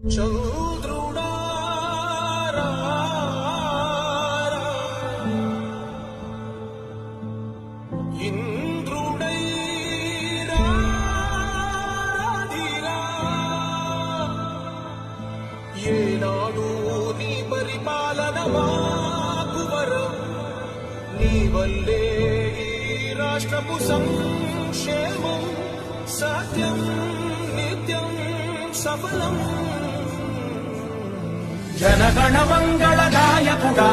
చంద్రుడా ఇంద్రుడై రాధిరా ఏనాడు నీ పరిపాలన మాకు వరం నీ వల్లే ఈ రాష్ట్రపు సంక్షేమం సత్యం నిత్యం సఫలం జనగణ మంగళ నాయకుడా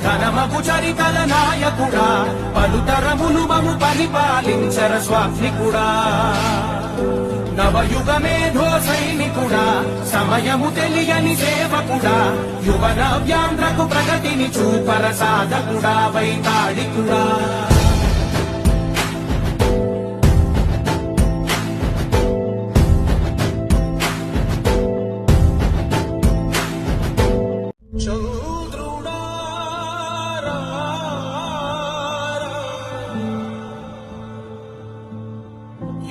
ఘనమగు చరితల నాయకుడా పలుతరములు మము పరిపాలించర స్వామికుడా నవయుగ మేధో సైనికుడా సమయము తెలియని సేవకుడా యువ నవ్యాంధ్రకు ప్రగతిని చూపర సాధకుడా వైతాళికుడా చంద్రుడా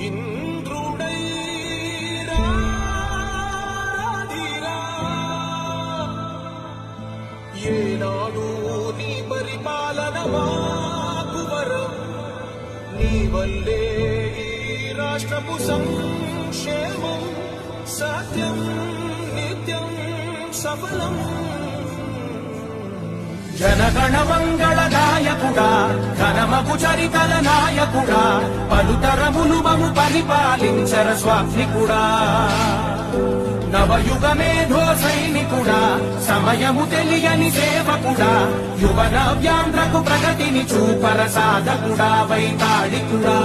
ఇంద్రుడై రాధిరా ఏనాడు నీ పరిపాలన మాకు వరం నీ వల్లే ఈ రాష్ట్రపు సంక్షేమం సత్యం నిత్యం సఫలం జనగణ మంగళ నాయకుడా ఘనమగు చరితల నాయకుడా పలుతరములు మము పరిపాలించర స్వామికుడా నవయుగ మేధో సైనికుడా సమయము తెలియని సేవకుడా యువ నవ్యాంధ్రకు ప్రగతిని చూపర సాధకుడా వైతాళికుడా